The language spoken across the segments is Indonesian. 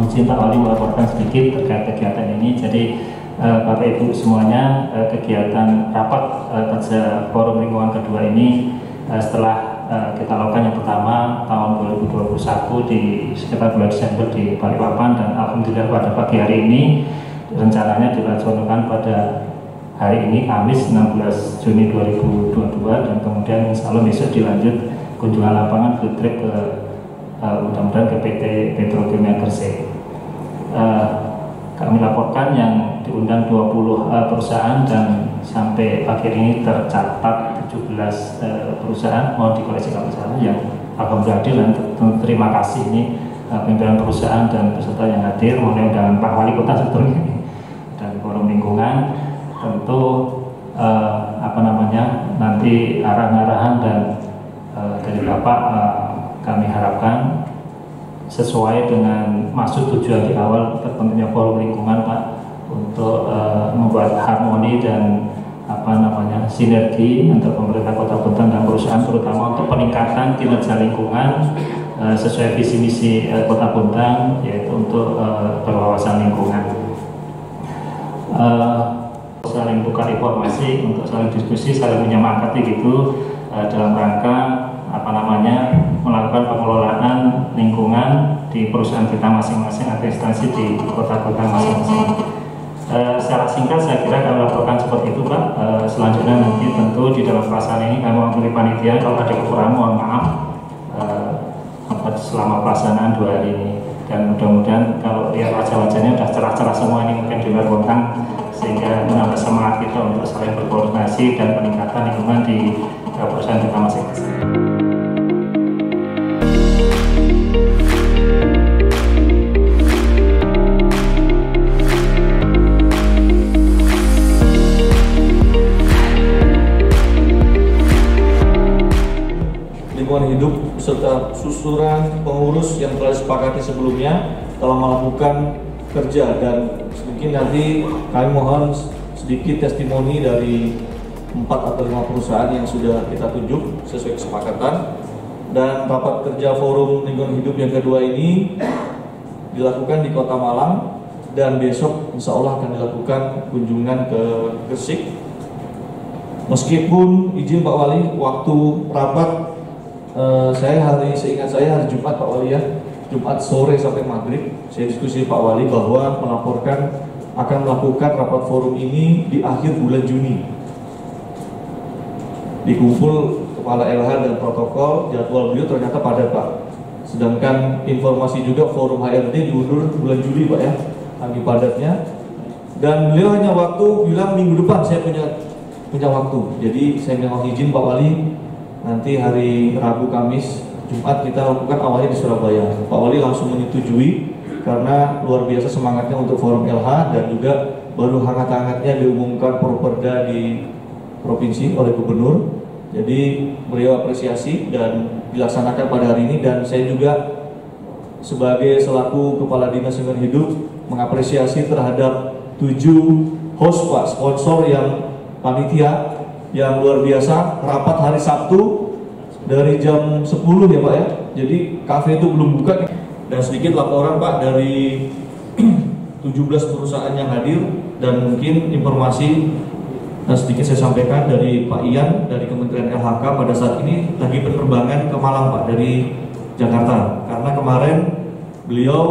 izin Pak Wali melaporkan sedikit terkait kegiatan ini. Jadi Bapak Ibu semuanya, kegiatan rapat kerja forum lingkungan kedua ini setelah kita lakukan yang pertama tahun 2021 di sekitar bulan Desember di Balikpapan, dan alhamdulillah pada pagi hari ini rencananya dilaksanakan pada hari ini Kamis 16 Juni 2022, dan kemudian insya Allah besok dilanjut kunjungan lapangan field trip ke mudah-mudahan ke PT Petrokimia Gresik. Kami laporkan yang diundang 20 perusahaan, dan sampai pagi ini tercatat 17 perusahaan. Mohon dikoreksi kalau salah, yang alhamdulillah hadir, dan terima kasih ini pimpinan perusahaan dan peserta yang hadir, mulai dengan Pak Wali Kota sebetulnya dan forum lingkungan. Tentu nanti arahan-arahan dan dari Bapak kami harapkan sesuai dengan maksud tujuan di awal terbentuknya forum lingkungan, Pak, untuk membuat harmoni dan sinergi antara pemerintah Kota Bontang dan perusahaan, terutama untuk peningkatan kinerja lingkungan sesuai visi misi Kota Bontang, yaitu untuk berwawasan lingkungan. Saling tukar informasi, untuk saling diskusi, saling menyemangati gitu, dalam rangka melakukan pengelolaan lingkungan di perusahaan kita masing-masing atau instansi di kota-kota masing-masing. Secara singkat saya kira kami lakukan seperti itu, Pak. Selanjutnya nanti tentu di dalam pelaksanaan ini kami mewakili panitia, kalau ada kekurangan mohon maaf selama pelaksanaan 2 hari ini, dan mudah-mudahan kalau lihat wajah-wajahnya sudah cerah-cerah semua ini mungkin di luar Bontang, sehingga menambah semangat kita untuk saling berkoordinasi dan peningkatan lingkungan di perusahaan kita masing-masing. Lingkungan hidup beserta susunan pengurus yang telah disepakati sebelumnya telah melakukan kerja, dan mungkin nanti kami mohon sedikit testimoni dari 4 atau 5 perusahaan yang sudah kita tunjuk sesuai kesepakatan. Dan rapat kerja forum lingkungan hidup yang kedua ini dilakukan di Kota Malang, dan besok insya Allah akan dilakukan kunjungan ke Gresik. Meskipun izin Pak Wali, waktu rapat seingat saya hari Jumat Pak Wali ya, Jumat sore sampai maghrib, saya diskusi Pak Wali bahwa melaporkan akan melakukan rapat forum ini di akhir bulan Juni. Dikumpul kepala LH dan protokol, jadwal beliau ternyata padat, Pak. Sedangkan informasi juga forum HRD diundur bulan Juli, Pak ya, lagi padatnya. Dan beliau hanya waktu bilang minggu depan saya punya waktu. Jadi saya mohon izin Pak Wali, nanti hari Rabu, Kamis, Jumat kita lakukan awalnya di Surabaya. Pak Wali langsung menyetujui karena luar biasa semangatnya untuk forum LH, dan juga baru hangat-hangatnya diumumkan Properda di provinsi oleh gubernur. Jadi beliau apresiasi dan dilaksanakan pada hari ini, dan saya juga sebagai selaku Kepala Dinas Lingkungan Hidup mengapresiasi terhadap 7 host, Pak, sponsor yang panitia yang luar biasa. Rapat hari Sabtu dari jam 10 ya, Pak ya. Jadi kafe itu belum buka. Dan sedikit laporan, Pak, dari 17 perusahaan yang hadir, dan mungkin informasi sedikit saya sampaikan dari Pak Ian dari Kementerian LHK pada saat ini lagi penerbangan ke Malang, Pak, dari Jakarta, karena kemarin beliau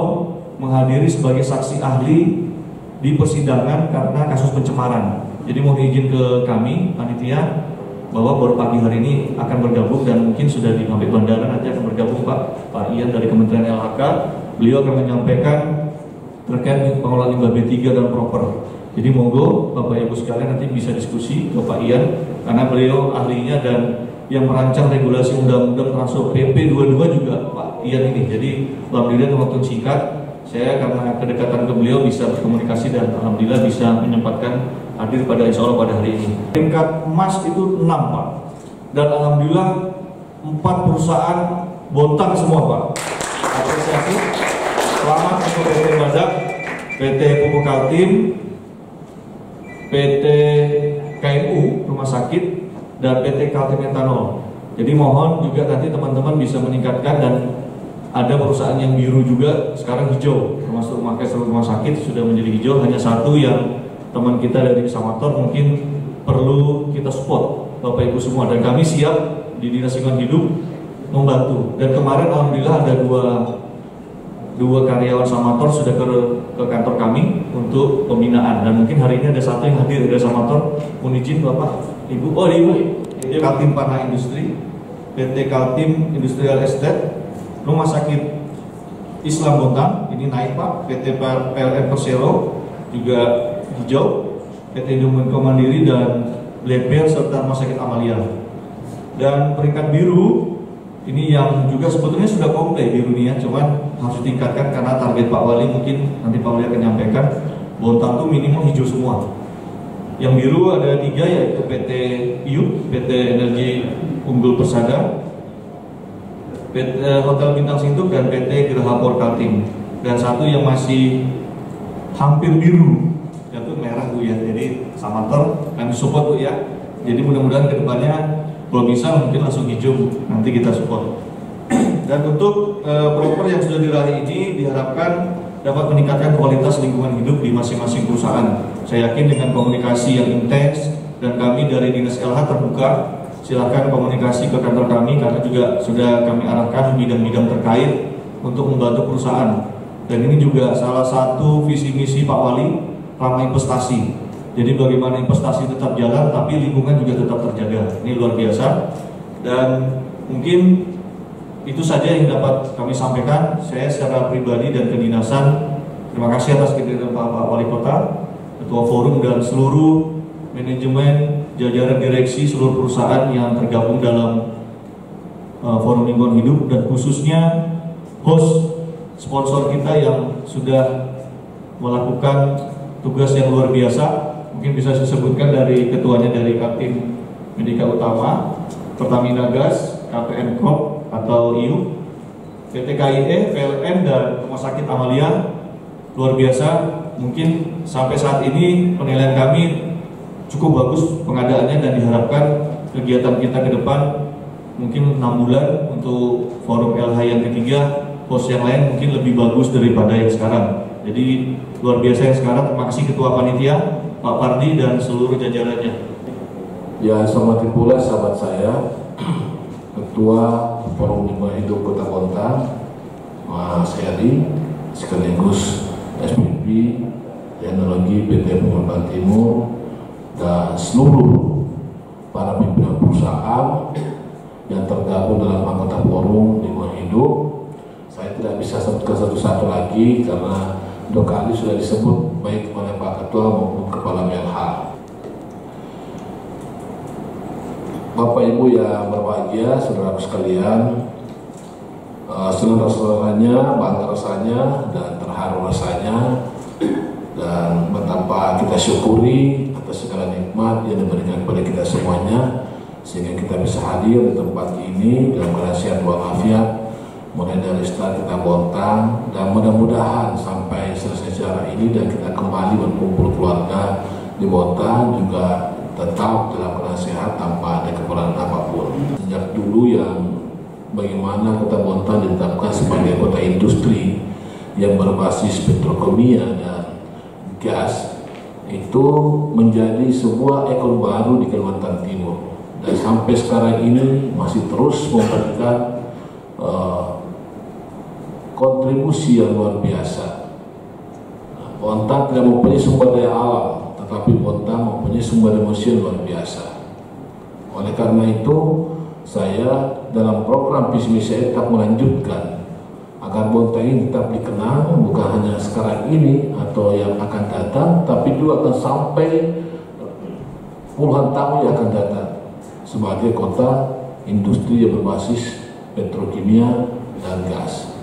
menghadiri sebagai saksi ahli di persidangan karena kasus pencemaran. Jadi mohon izin ke kami panitia bahwa baru pagi hari ini akan bergabung, dan mungkin sudah di sampai bandara nanti akan bergabung Pak Ian dari Kementerian LHK. Beliau akan menyampaikan terkait pengelolaan limbah B3 dan proper. Jadi monggo Bapak Ibu sekalian nanti bisa diskusi ke Pak Ian, karena beliau ahlinya dan yang merancang regulasi undang-undang termasuk PP 22 juga Pak Ian ini. Jadi alhamdulillah dalam waktu singkat saya karena kedekatan ke beliau bisa berkomunikasi, dan alhamdulillah bisa menyempatkan hadir pada insya Allah pada hari ini. Tingkat emas itu 6, Pak, dan alhamdulillah 4 perusahaan Bontang semua, Pak. Apresiasi, selamat untuk PT Badak, PT Pupuk Kaltim, PT KMU Rumah Sakit, dan PT Kaltim Etanol. Jadi mohon juga nanti teman-teman bisa meningkatkan dan ada perusahaan yang biru juga sekarang hijau, termasuk rumah sakit sudah menjadi hijau. Hanya satu yang teman kita dari Samator mungkin perlu kita support Bapak Ibu semua, dan kami siap di Dinas Lingkungan Hidup membantu. Dan kemarin alhamdulillah ada dua karyawan Samator sudah ke kantor kami untuk pembinaan, dan mungkin hari ini ada satu yang hadir dari Samator. Mohon izin Bapak Ibu, Ibu, Kaltim Panah Industri, PT Kaltim Industrial Estate, Rumah Sakit Islam Bontang ini naik Pak, PT PLN Persero juga hijau, PT Indomenco Mandiri dan Black Bear serta Rumah Sakit Amalia. Dan peringkat biru ini yang juga sebetulnya sudah komplek biru nih ya, cuman harus ditingkatkan karena target Pak Wali, mungkin nanti Pak Wali akan menyampaikan. Bontang itu minimal hijau semua. Yang biru ada 3, yaitu PT IUP, PT Energi Unggul Persada, PT Hotel Bintang Sintuk, dan PT Geraha Por Kaltim. Dan satu yang masih hampir biru, yaitu merah Bu ya. Jadi Samator kami support Bu ya. Jadi mudah-mudahan kedepannya kalau bisa mungkin langsung hijau Bu, nanti kita support. Dan untuk proper yang sudah diraih ini diharapkan dapat meningkatkan kualitas lingkungan hidup di masing-masing perusahaan. Saya yakin dengan komunikasi yang intens, dan kami dari Dinas LH terbuka, silakan komunikasi ke kantor kami karena juga sudah kami arahkan bidang-bidang terkait untuk membantu perusahaan. Dan ini juga salah satu visi misi Pak Wali, ramah investasi. Jadi bagaimana investasi tetap jalan tapi lingkungan juga tetap terjaga. Ini luar biasa. Dan mungkin itu saja yang dapat kami sampaikan. Saya secara pribadi dan kedinasan terima kasih atas kehadiran Pak Wali Kota, Ketua Forum, dan seluruh manajemen, jajaran direksi seluruh perusahaan yang tergabung dalam Forum Lingkungan Hidup, dan khususnya host sponsor kita yang sudah melakukan tugas yang luar biasa. Mungkin bisa disebutkan dari ketuanya dari Kaltim Medika Utama, Pertamina Gas, KPN Corp atau IU, PT KIE, PLN, dan Rumah Sakit Amalia. Luar biasa. Mungkin sampai saat ini penilaian kami cukup bagus pengadaannya, dan diharapkan kegiatan kita ke depan mungkin 6 bulan untuk forum LH yang ketiga, host yang lain mungkin lebih bagus daripada yang sekarang. Jadi luar biasa yang sekarang. Terima kasih Ketua Panitia Pak Pardi dan seluruh jajarannya. Ya, selamat pula sahabat saya, Ketua Forum Lingkungan Hidup Kota Bontang, Mas Heri, sekaligus SPP Teknologi PT Pengembang Timur, dan seluruh para pimpinan perusahaan yang tergabung dalam anggota Forum Lingkungan Hidup. Saya tidak bisa sebutkan satu-satu lagi karena 2 kali sudah disebut baik oleh Pak Ketua maupun Kepala MLH. Bapak Ibu yang berbahagia, saudara sekalian, senang rasanya, bangga rasanya, dan terharu rasanya, dan betapa kita syukuri atas segala nikmat yang diberikan kepada kita semuanya, sehingga kita bisa hadir di tempat ini dalam keadaan sehat walafiat, mulai dari start kita Bontang, dan mudah-mudahan sampai selesai acara ini dan kita kembali berkumpul keluarga di Bontang juga tetap dalam keadaan sehat tanpa ada kekurangan apapun. Sejak dulu yang bagaimana Kota Bontang ditetapkan sebagai kota industri yang berbasis petrokimia dan gas, itu menjadi sebuah ekor baru di Kalimantan Timur, dan sampai sekarang ini masih terus memberikan kontribusi yang luar biasa. Bontang tidak mempunyai sumber daya alam, tetapi Bontang mempunyai sumber emosi yang luar biasa. Oleh karena itu, saya dalam program visi misi saya tetap melanjutkan agar Bontang ini tetap dikenal, bukan hanya sekarang ini atau yang akan datang, tapi juga akan sampai puluhan tahun yang akan datang sebagai kota industri yang berbasis petrokimia dan gas.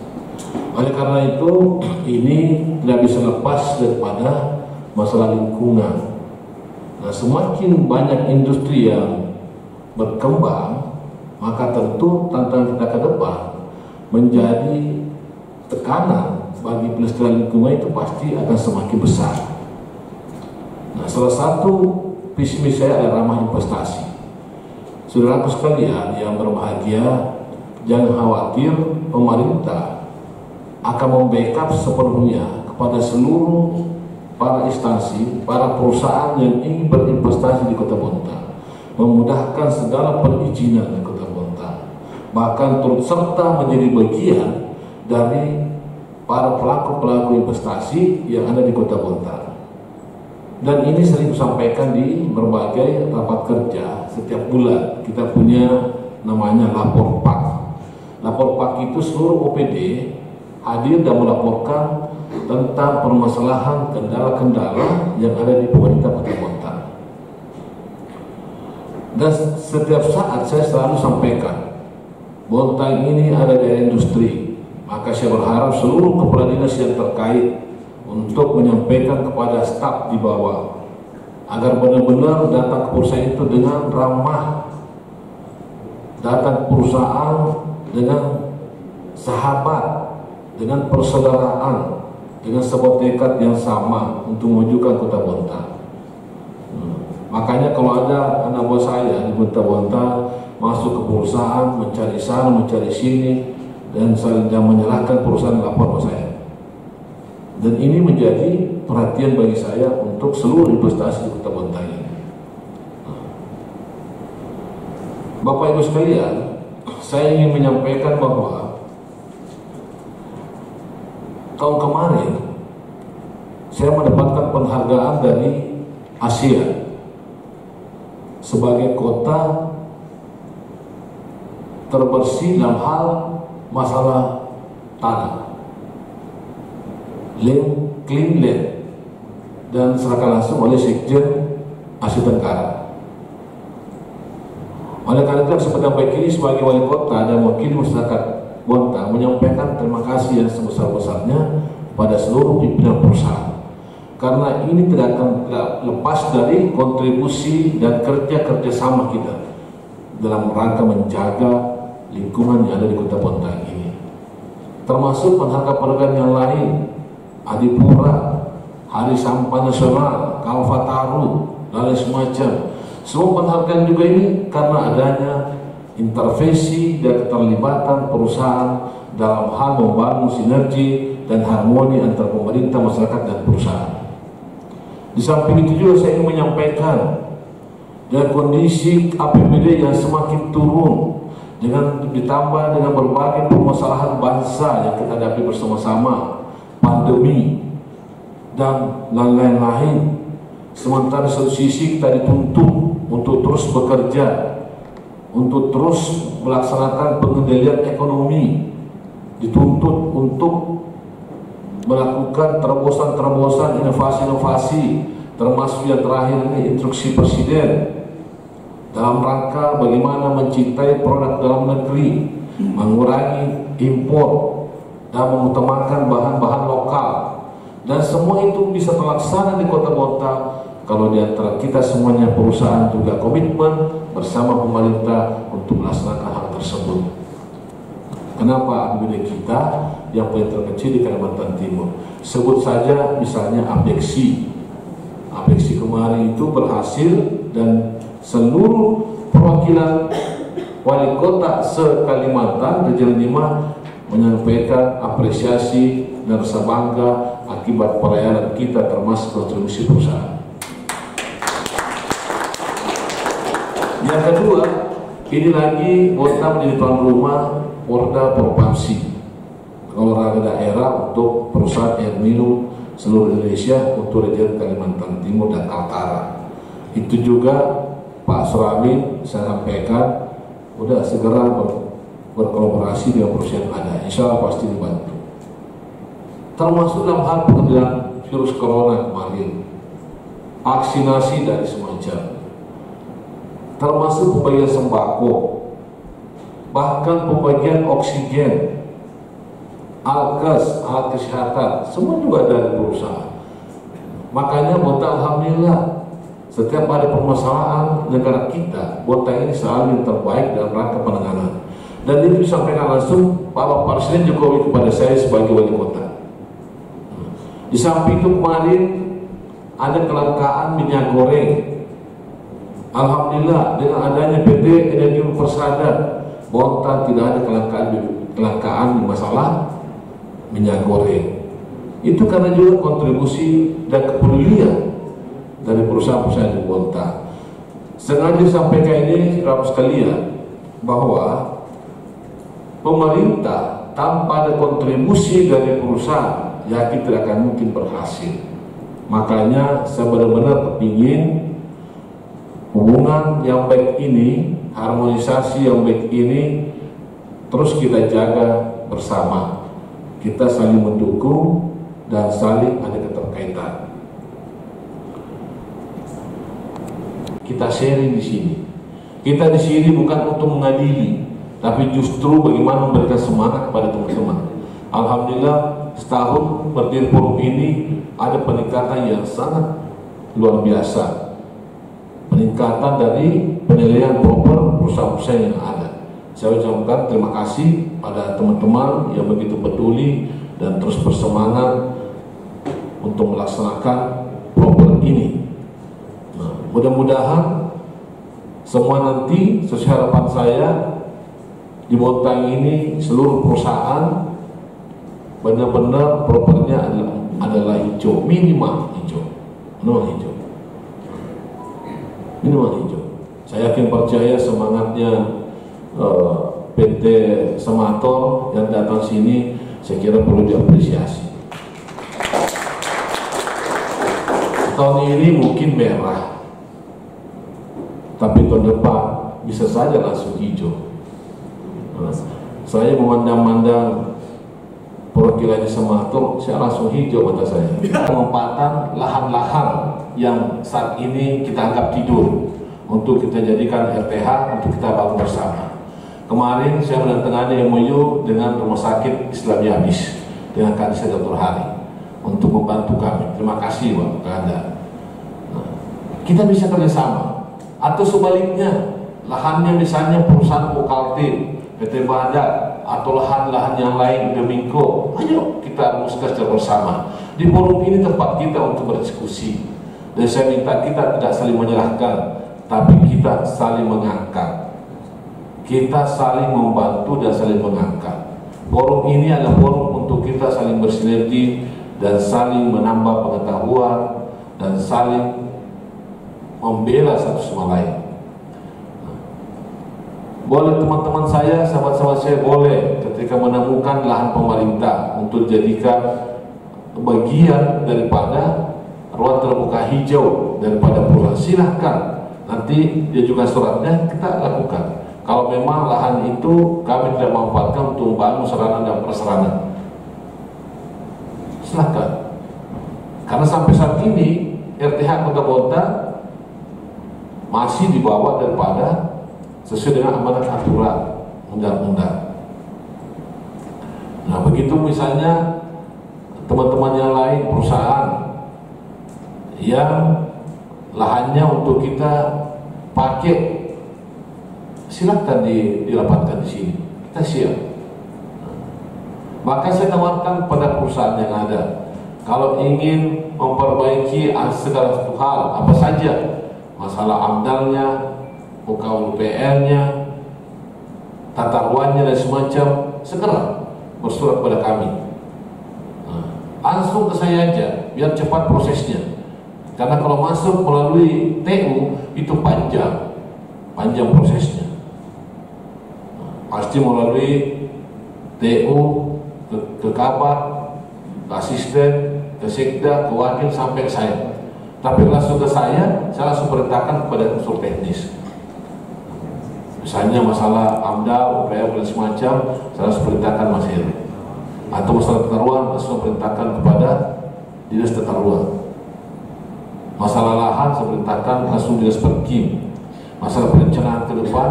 Oleh karena itu, ini tidak bisa lepas daripada masalah lingkungan. Nah, semakin banyak industri yang berkembang, maka tentu tantangan kita ke depan menjadi tekanan bagi pelestarian lingkungan itu pasti akan semakin besar. Nah, salah satu visi misi saya adalah ramah investasi. Saudaraku sekalian yang berbahagia, jangan khawatir, pemerintah akan membackup sepenuhnya kepada seluruh para instansi, para perusahaan yang ingin berinvestasi di Kota Bontang, memudahkan segala perizinan di Kota Bontang, bahkan turut serta menjadi bagian dari para pelaku-pelaku investasi yang ada di Kota Bontang. Dan ini sering disampaikan di berbagai rapat kerja setiap bulan. Kita punya namanya lapor pak. Lapor pak itu seluruh OPD hadir dan melaporkan tentang permasalahan kendala-kendala yang ada di pemerintah Kota Bontang. Dan setiap saat saya selalu sampaikan, Bontang ini ada daerah industri, maka saya berharap seluruh kepala dinas yang terkait untuk menyampaikan kepada staf di bawah agar benar-benar datang ke perusahaan itu dengan ramah, datang ke perusahaan dengan sahabat, dengan persaudaraan, dengan sebuah tekad yang sama untuk memajukan Kota Bontang. Makanya kalau ada anak buah saya di Kota Bontang masuk ke perusahaan, mencari sana, mencari sini, dan saling menyalahkan perusahaan lapor ke saya. Dan ini menjadi perhatian bagi saya untuk seluruh investasi di Kota Bontang ini. Bapak Ibu sekalian, saya ingin menyampaikan bahwa tahun kemarin saya mendapatkan penghargaan dari Asia sebagai kota terbersih dalam hal masalah tanah, clean land, dan serahkan langsung oleh Sekjen Asia Tenggara. Oleh karena itu, seperti baik ini sebagai wali kota dan wakil masyarakat Bontang menyampaikan terima kasih yang sebesar-besarnya pada seluruh pimpinan perusahaan, karena ini tidak akan lepas dari kontribusi dan kerja sama kita dalam rangka menjaga lingkungan yang ada di Kota Bontang ini, termasuk penghargaan yang lain, Adipura, Hari Sampah Nasional, Kalpataru, dan lain semacam. Semua penghargaan juga ini karena adanya intervensi dan keterlibatan perusahaan dalam hal membangun sinergi dan harmoni antara pemerintah, masyarakat, dan perusahaan. Di samping itu juga saya ingin menyampaikan dan kondisi APBD yang semakin turun dengan ditambah dengan berbagai permasalahan bangsa yang kita hadapi bersama-sama, pandemi dan lain-lain. Sementara satu sisi kita dituntut untuk terus bekerja, untuk terus melaksanakan pengendalian ekonomi, dituntut untuk melakukan terobosan-terobosan, inovasi-inovasi, termasuk yang terakhir ini instruksi Presiden dalam rangka bagaimana mencintai produk dalam negeri, mengurangi impor, dan mengutamakan bahan-bahan lokal. Dan semua itu bisa terlaksana di Kota Bontang kalau di antara kita semuanya perusahaan juga komitmen bersama pemerintah untuk melaksanakan hal tersebut. Kenapa APBD kita yang paling terkecil di Kalimantan Timur? Sebut saja misalnya Apeksi. Apeksi kemarin itu berhasil dan seluruh perwakilan wali kota se-Kalimantan Region 5 menyampaikan apresiasi dan rasa bangga akibat pelayanan kita termasuk kontribusi perusahaan. Yang kedua, ini lagi Bontang menjadi tuan rumah Porda Propamsi, olahraga daerah untuk perusahaan air minum seluruh Indonesia untuk region Kalimantan Timur dan Kaltara. Itu juga Pak Suramin saya sampaikan udah segera berkolaborasi dengan perusahaan ada, insya Allah pasti dibantu. Termasuk dalam hal pengendalian virus corona kemarin, vaksinasi dari semacam, termasuk pembagian sembako, bahkan pembagian oksigen, alkes, alat kesehatan, semua juga dari perusahaan. Makanya Bontang alhamdulillah setiap ada permasalahan negara kita, Bontang ini selalu yang terbaik dalam rangka penanganan. Dan itu disampaikan langsung Bapak Presiden Jokowi kepada saya sebagai wali kota. Di samping itu kemarin ada kelangkaan minyak goreng. Alhamdulillah dengan adanya PT Energi Persada, Bontang tidak ada kelangkaan masalah minyak goreng. Itu karena juga kontribusi dan kepedulian dari perusahaan-perusahaan di Bontang. Sengaja sampaikan ini Bapak sekalian, bahwa pemerintah tanpa ada kontribusi dari perusahaan, yakin tidak akan mungkin berhasil. Makanya saya benar-benar kepingin hubungan yang baik ini, harmonisasi yang baik ini terus kita jaga bersama. Kita saling mendukung dan saling ada keterkaitan. Kita sharing di sini. Kita di sini bukan untuk mengadili, tapi justru bagaimana memberikan semangat kepada teman-teman. Alhamdulillah, setahun berdiri forum ini ada peningkatan yang sangat luar biasa. Peningkatan dari penilaian proper perusahaan-perusahaan yang ada. Saya ucapkan terima kasih pada teman-teman yang begitu peduli dan terus bersemangat untuk melaksanakan program ini. Nah, mudah-mudahan semua nanti sesuai harapan saya di Bontang ini seluruh perusahaan benar-benar programnya adalah hijau, minimal hijau. Saya yakin percaya semangatnya PT Semator yang datang sini, saya kira perlu diapresiasi. Tahun ini mungkin merah, tapi tahun depan bisa saja langsung hijau. Saya memandang-mandang perwakilan di Semator, saya langsung hijau mata saya. Penempatan lahan-lahan yang saat ini kita anggap tidur untuk kita jadikan RTH, untuk kita bangun bersama. Kemarin saya menandatangani MOU dengan Rumah Sakit Islam Yamis dengan Kadis Dr. Hari untuk membantu kami. Terima kasih Pak Anda. Nah, kita bisa kerjasama. Atau sebaliknya, lahannya misalnya perusahaan Pokaltin, PT Badak, atau lahan-lahan yang lain Domingko, ayo kita rumuskan secara bersama. Di forum ini tempat kita untuk berdiskusi. Dan saya minta kita tidak saling menyerahkan, tapi kita saling mengangkat. Kita saling membantu dan saling mengangkat. Forum ini adalah forum untuk kita saling bersinergi dan saling menambah pengetahuan dan saling membela satu sama lain. Boleh teman-teman saya, sahabat-sahabat saya, boleh ketika menemukan lahan pemerintah untuk dijadikan bagian daripada ruang terbuka hijau daripada perusahaan, silahkan. Nanti dia juga suratnya kita lakukan. Kalau memang lahan itu kami tidak manfaatkan untuk membangun sarana dan prasarana, silahkan. Karena sampai saat ini RTH Kota Bontang masih dibawa daripada sesuai dengan amanat aturan undang-undang. Nah, begitu misalnya teman-teman yang lain perusahaan yang lahannya untuk kita pakai, silakan dirapatkan di sini. Kita siap. Maka saya tawarkan pada perusahaan yang ada, kalau ingin memperbaiki segala satu hal, apa saja, masalah amdalnya, UKUPR-nya, tata ruangnya dan semacam, segera bersurat pada kami. Langsung ke saya aja, biar cepat prosesnya. Karena kalau masuk melalui TU itu panjang prosesnya. Pasti melalui TU ke Kabak, ke asisten, ke sekda, ke wakil sampai ke saya. Tapi langsung ke saya langsung perintahkan kepada unsur teknis. Misalnya masalah AMDAL, UPR dan semacam, saya langsung perintahkan Mas Heri. Atau masalah tata ruang, langsung perintahkan kepada dinas tata ruang. Masalah lahan, saya perintahkan langsung dinas Perkim. Masalah perencanaan ke depan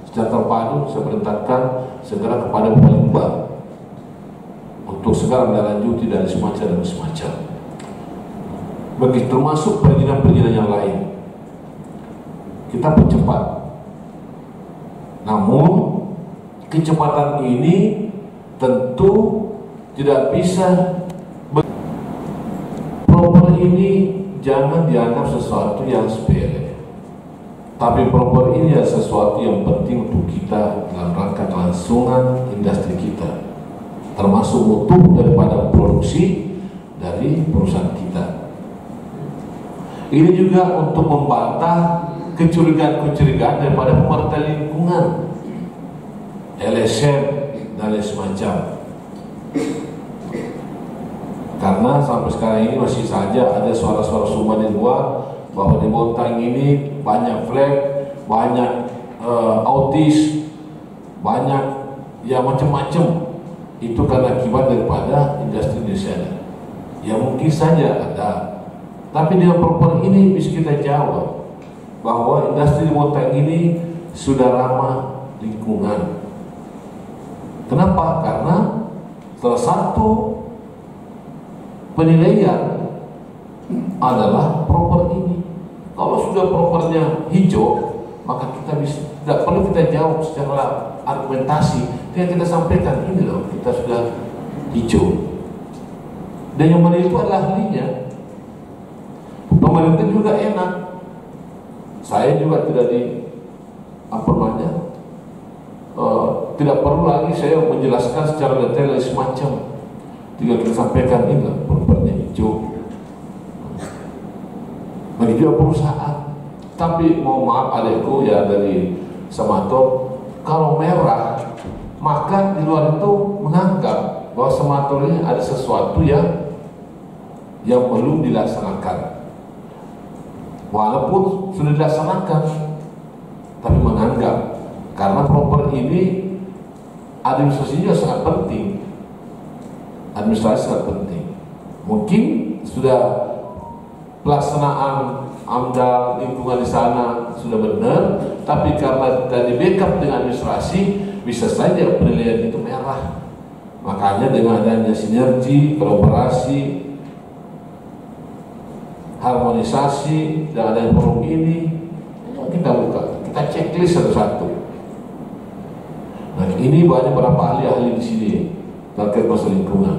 secara terpadu, saya perintahkan segera kepada Bupati untuk segera menindaklanjuti dari semacam. Begitu termasuk perizinan-perizinan yang lain, kita percepat. Namun kecepatan ini tentu tidak bisa. Proper ini jangan dianggap sesuatu yang sepele. Tapi proper ini adalah sesuatu yang penting untuk kita dalam rangka kelangsungan industri kita. termasuk mutu daripada produksi dari perusahaan kita. Ini juga untuk membantah kecurigaan-kecurigaan daripada pemerintah lingkungan, LSM dan lain semacam. Karena sampai sekarang ini masih saja ada suara-suara sumber di luar bahwa di Bontang ini banyak flag, banyak autis, banyak ya macam-macam. Itu karena akibat daripada industri di sana. Ya mungkin saja ada, tapi dengan proper ini bisa kita jawab bahwa industri di Bontang ini sudah ramah lingkungan. Kenapa? Karena salah satu penilaian adalah proper ini. Kalau sudah propernya hijau, maka kita bisa, tidak perlu kita jawab secara argumentasi, tinggal kita sampaikan ini loh, kita sudah hijau. Dan yang menilai itu adalah ahlinya. Pemerintah juga enak. Saya juga tidak tidak perlu lagi saya menjelaskan secara detail semacam. Tinggal kita sampaikan ini loh, propernya hijau. Bagi juga perusahaan. Tapi mohon maaf adekku ya dari Samator, kalau merah maka di luar itu menganggap bahwa Samator ini ada sesuatu yang belum dilaksanakan. Walaupun sudah dilaksanakan, tapi menganggap karena proper ini administrasinya sangat penting. Administrasi sangat penting. Mungkin sudah pelaksanaan AMDAL lingkungan di sana sudah benar, tapi karena tidak di backup dengan administrasi, bisa saja penilaian itu merah. Makanya dengan adanya sinergi, kolaborasi, harmonisasi, dan adanya forum ini, kita buka, kita checklist satu-satu. Nah, ini banyak beberapa ahli-ahli di sini terkait masalah lingkungan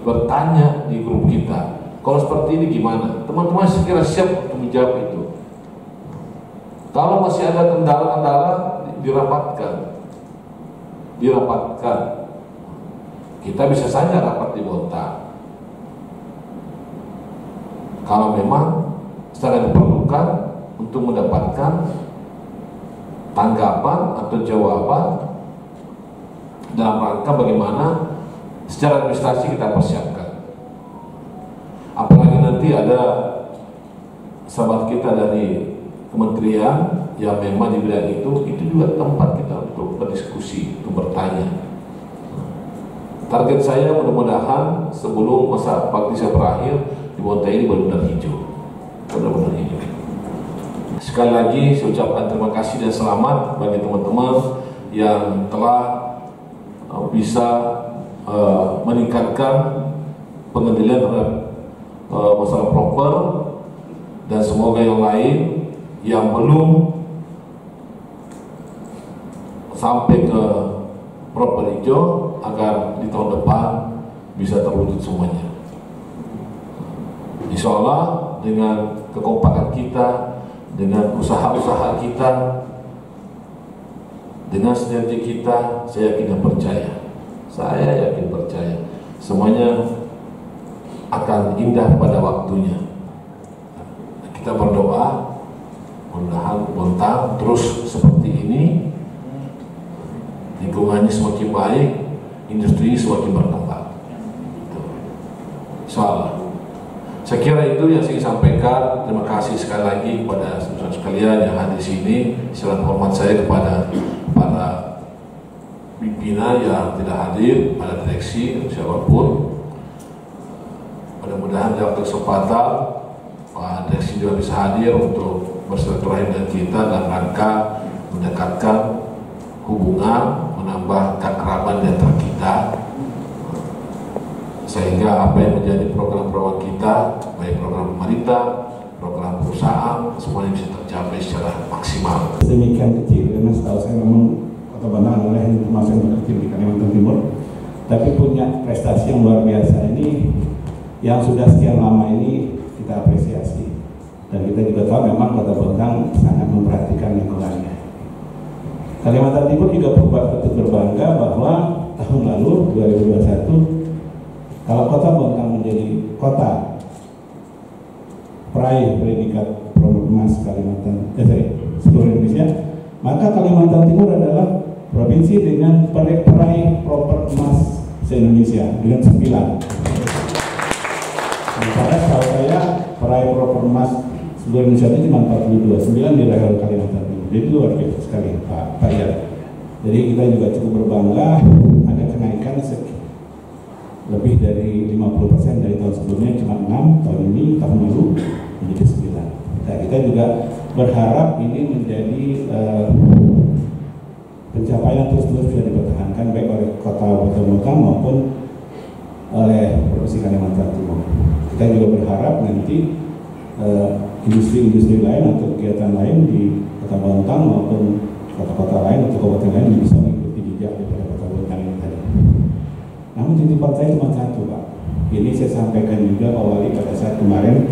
bertanya di grup kita. Kalau seperti ini gimana? Teman-teman sekira siap untuk menjawab itu. Kalau masih ada kendala-kendala, dirapatkan. Kita bisa saja rapat di Bontang. Kalau memang sangat diperlukan untuk mendapatkan tanggapan atau jawaban dalam rangka bagaimana secara administrasi kita persiapkan. Apalagi nanti ada sahabat kita dari kementerian yang memang di bidang itu juga tempat kita untuk berdiskusi, untuk bertanya. Target saya mudah-mudahan sebelum masa bakti saya berakhir di Bontang ini benar-benar hijau. Sekali lagi saya ucapkan terima kasih dan selamat bagi teman-teman yang telah bisa meningkatkan pengendalian terhadap masalah proper, dan semoga yang lain yang belum sampai ke proper hijau agar di tahun depan bisa terwujud semuanya. Insya Allah dengan kekompakan kita, dengan usaha-usaha kita, dengan sinergi kita, saya yakin percaya semuanya akan indah pada waktunya. Kita berdoa mudah-mudahan Bontang terus seperti ini, lingkungannya semakin baik, industri semakin berkembang. Insyaallah. Saya kira itu yang saya sampaikan. Terima kasih sekali lagi kepada saudara sekalian yang hadir di sini. Selamat hormat saya kepada para pimpinan yang tidak hadir, pada direksi siapapun. Mudah-mudahan dalam kesempatan Pak Direksi juga bisa hadir untuk bersilaturahim dengan kita dalam rangka mendekatkan hubungan, menambah keakraban di antara kita, sehingga apa yang menjadi program-program kita, baik program pemerintah, program perusahaan, semuanya bisa tercapai secara maksimal. Demikian kecil, karena setahu saya memang Kota Bontang adalah yang termasuk yang terkecil di Kalimantan Timur, tapi punya prestasi yang luar biasa ini, yang sudah sekian lama ini kita apresiasi. Dan kita juga tahu memang Kota Bontang sangat memperhatikan lingkungannya. Kalimantan Timur juga patut berbangga bahwa tahun lalu 2021 kalau Kota Bontang menjadi kota peraih predikat Proper Emas seluruh Indonesia, maka Kalimantan Timur adalah provinsi dengan peraih Proper Emas se-Indonesia dengan 9. Sementara setahu saya peraih Proper Emas seluruh Indonesia itu cuma 42, 9 diraih oleh Kalimantan Timur. Jadi luar biasa sekali Pak Yar. Jadi kita juga cukup berbangga ada kenaikan lebih dari 50% dari tahun sebelumnya, cuma 6 tahun ini, tahun lalu menjadi 9. Nah, kita juga berharap ini menjadi pencapaian terus-menerus bisa dipertahankan baik oleh Kota Bontang maupun oleh Provinsi Kalimantan Timur. Kita juga berharap nanti industri-industri lain atau kegiatan lain di Kota Bontang maupun kota-kota lain atau kabupaten lain bisa mengikuti jejak daripada Kota Bontang ini tadi. Namun titipan saya cuma satu, Pak. Ini saya sampaikan juga Pak Wali pada saat kemarin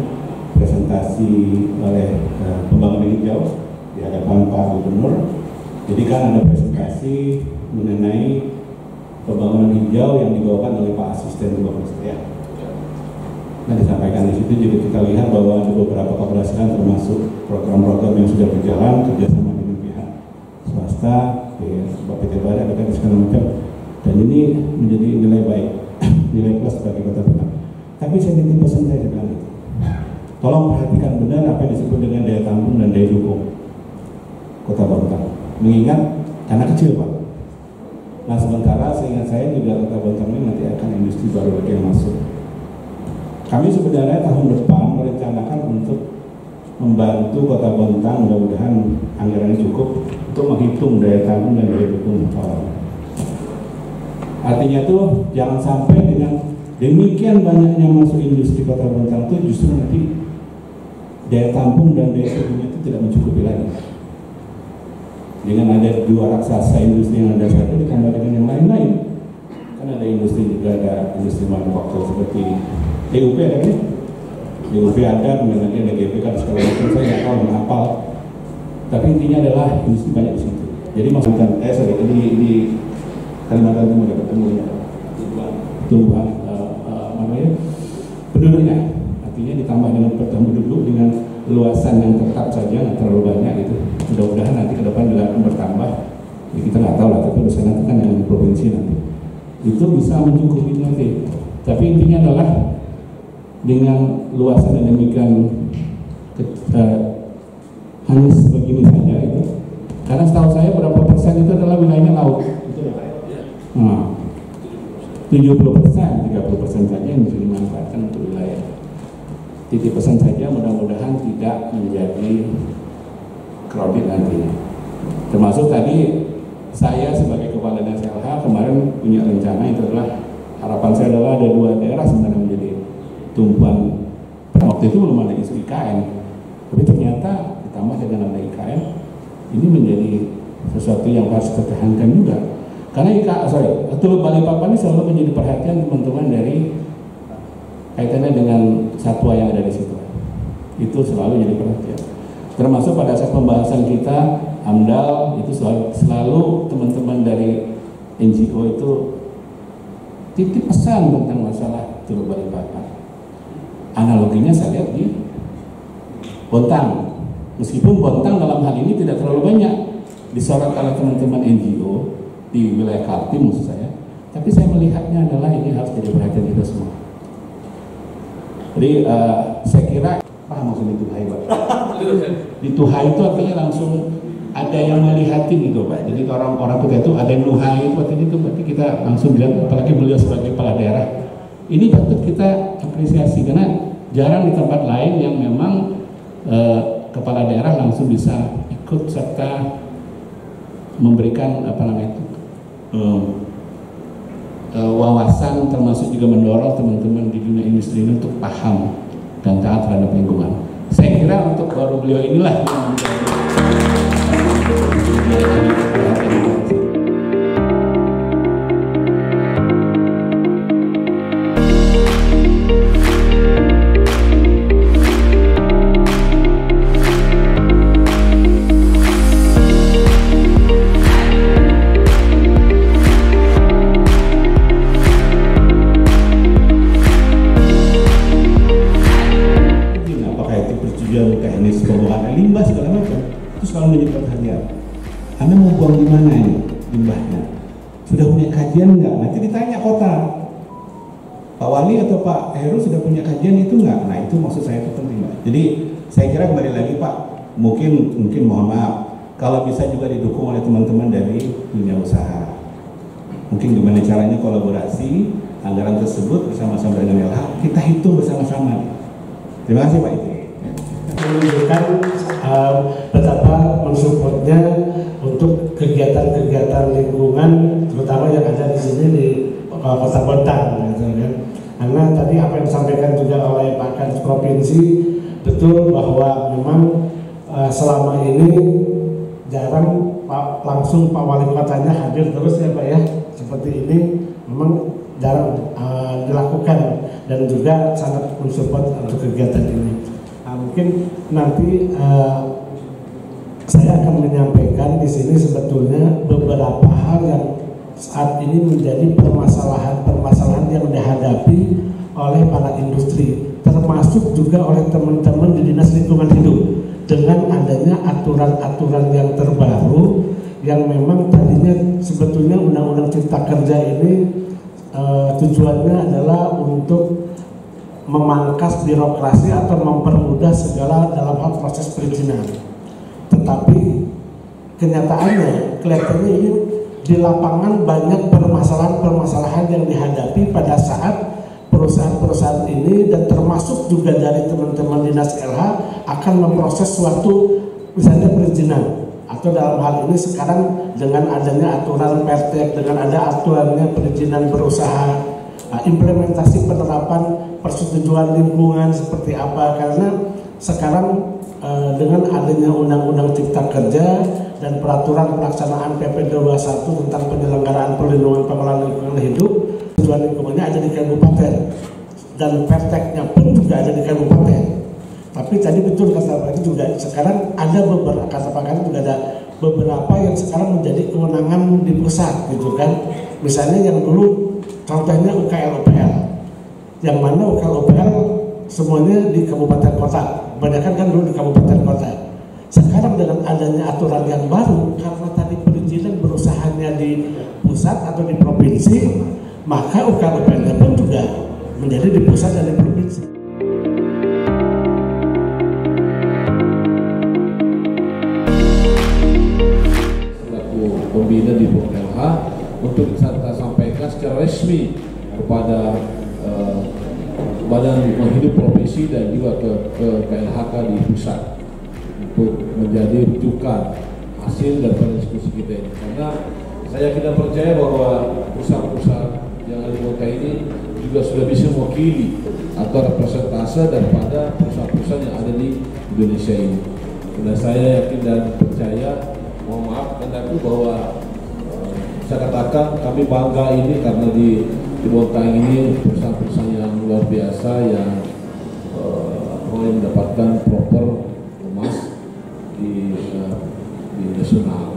presentasi oleh pembangunan hijau di hadapan Pak Gubernur. Jadi kan ada presentasi mengenai pembangunan hijau yang dibawakan oleh Pak Asisten Gubernur saya. Nah, disampaikan di situ juga kita lihat bahwa ada beberapa keberhasilan termasuk program-program yang sudah berjalan kerjasama dengan pihak swasta, PT Bara, dan segala macam. Dan ini menjadi nilai baik, nilai plus bagi Kota Bontang. Tapi saya titip pesan saya bilang itu. Tolong perhatikan benar apa yang disebut dengan daya tampung dan daya dukung Kota Bontang. Mengingat karena kecil, Pak. Nah, sementara seingat saya juga Kota Bontang ini nanti akan industri baru lagi yang masuk. Kami sebenarnya tahun depan merencanakan untuk membantu Kota Bontang, mudah-mudahan anggarannya cukup untuk menghitung daya tampung dan daya dukung awal. Artinya tuh jangan sampai dengan demikian banyaknya masuk industri Kota Bontang itu justru nanti daya tampung dan daya dukungnya itu tidak mencukupi lagi. Dengan ada dua raksasa industri yang ada satu ditambah dengan yang lain-lain, kan ada industri juga, ada industri manufaktur seperti DUP ada kan? DUP ada, kemudian lagi ada GPK dan segala macam, saya nggak tahu menghafal. Tapi intinya adalah industri banyak di situ. Jadi maksudnya, di Kalimantan Timur ada pertumbuhan penduduknya. Artinya ditambah dengan pertumbuhan penduduk dengan luasan yang tetap saja nggak terlalu banyak gitu. Mudah-mudahan nanti ke depan juga akan bertambah. Ya, kita nggak tahu lah, tapi urusan nanti kan yang provinsi nanti itu bisa mencukupi nanti. Tapi intinya adalah dengan luasan yang demikian hanya sebegini saja itu. Karena setahu saya berapa persen itu adalah wilayahnya laut. Nah, 70%, 30% saja yang bisa dimanfaatkan untuk wilayah. Titip pesan saja, mudah-mudahan tidak menjadi crowded nantinya. Termasuk tadi saya sebagai kepala dinas LH kemarin punya rencana, itu adalah harapan saya adalah ada 2 daerah sebenarnya menjadi tumpuan. Waktu itu belum ada isu IKN, tapi ternyata ditambah dengan ada IKN, ini menjadi sesuatu yang harus dipertahankan juga. Karena Teluk Balikpapan ini selalu menjadi perhatian teman-teman dari kaitannya dengan satwa yang ada di situ. Itu selalu jadi perhatian. Termasuk pada saat pembahasan kita AMDAL itu selalu teman-teman dari NGO itu titip pesan tentang masalah Teluk Balikpapan. Analoginya saya lihat di Bontang. Meskipun Bontang dalam hal ini tidak terlalu banyak disorot oleh teman-teman NGO di wilayah Kaltim maksud saya, tapi saya melihatnya adalah ini harus jadi perhatian kita semua. Jadi saya kira apa maksud dituhai, Pak? Dituhai itu artinya langsung ada yang melihatin gitu, Pak. Jadi orang kita itu ada yang nuhai itu artinya itu berarti kita langsung bilang, apalagi beliau sebagai kepala daerah, ini patut kita apresiasi karena jarang di tempat lain yang memang kepala daerah langsung bisa ikut serta memberikan wawasan, termasuk juga mendorong teman-teman di dunia industri ini untuk paham dan taat terhadap lingkungan. Saya kira untuk baru beliau inilah yang menjadi limbah segala macam itu selalu menjadi perhatian. Anda mau buang di mana ini limbahnya? Sudah punya kajian nggak? Nanti ditanya kota, Pak Wali atau Pak Heru sudah punya kajian itu nggak? Nah itu maksud saya itu penting, Pak. Jadi saya kira kembali lagi Pak, mungkin mohon maaf kalau bisa juga didukung oleh teman-teman dari dunia usaha. Mungkin gimana caranya kolaborasi anggaran tersebut bersama-sama dengan LH kita hitung bersama-sama. Terima kasih Pak Itu. Menunjukkan betapa mensupportnya untuk kegiatan-kegiatan lingkungan, terutama yang ada di sini di Kota Bontang, gitu kan. Karena tadi apa yang disampaikan juga oleh Pak Kadis Provinsi betul bahwa memang selama ini jarang langsung Pak Wali Kotanya hadir terus ya Pak ya, seperti ini memang jarang dilakukan dan juga sangat mensupport untuk kegiatan ini. Mungkin nanti saya akan menyampaikan di sini sebetulnya beberapa hal yang saat ini menjadi permasalahan yang dihadapi oleh para industri, termasuk juga oleh teman-teman di Dinas Lingkungan Hidup dengan adanya aturan-aturan yang terbaru yang memang tadinya sebetulnya Undang-Undang Cipta Kerja ini tujuannya adalah untuk memangkas birokrasi atau mempermudah segala dalam hal proses perizinan. Tetapi kenyataannya kelihatannya ini di lapangan banyak permasalahan-permasalahan yang dihadapi pada saat perusahaan-perusahaan ini dan termasuk juga dari teman-teman Dinas LH akan memproses suatu misalnya perizinan, atau dalam hal ini sekarang dengan adanya aturan Pertek, dengan ada aturannya perizinan berusaha, implementasi penerapan persetujuan lingkungan seperti apa, karena sekarang dengan adanya Undang-Undang Cipta Kerja dan peraturan pelaksanaan PP 21 tentang penyelenggaraan perlindungan pengelolaan lingkungan hidup, tujuan lingkungannya ada di kabupaten dan Perteknya pun juga ada di kabupaten. Tapi tadi betul kata Pak itu juga sekarang ada beberapa, kata Pak Kadis juga ada beberapa yang sekarang menjadi kewenangan di pusat gitu kan. Misalnya yang dulu contohnya UKL-UPL, yang mana UKL-UPL semuanya di kabupaten kota, kebanyakan kan dulu di kabupaten kota. Sekarang dengan adanya aturan yang baru, karena tadi perizinan berusahanya di pusat atau di provinsi, maka UKL-UPL pun juga menjadi di pusat dan di provinsi. Selaku pembina di LH untuk kita sampaikan secara resmi kepada Badan Lingkungan Hidup Provinsi dan juga ke KLHK di pusat untuk menjadi rujukan hasil daripada diskusi kita ini. Karena saya tidak percaya bahwa perusahaan-perusahaan yang ada di kota ini juga sudah bisa mewakili atau representase daripada perusahaan-perusahaan yang ada di Indonesia ini. Karena saya yakin dan percaya, mohon maaf karena itu bahwa saya katakan kami bangga ini karena di Bontang ini perusahaan-perusahaan yang luar biasa yang mulai mendapatkan proper emas di nasional.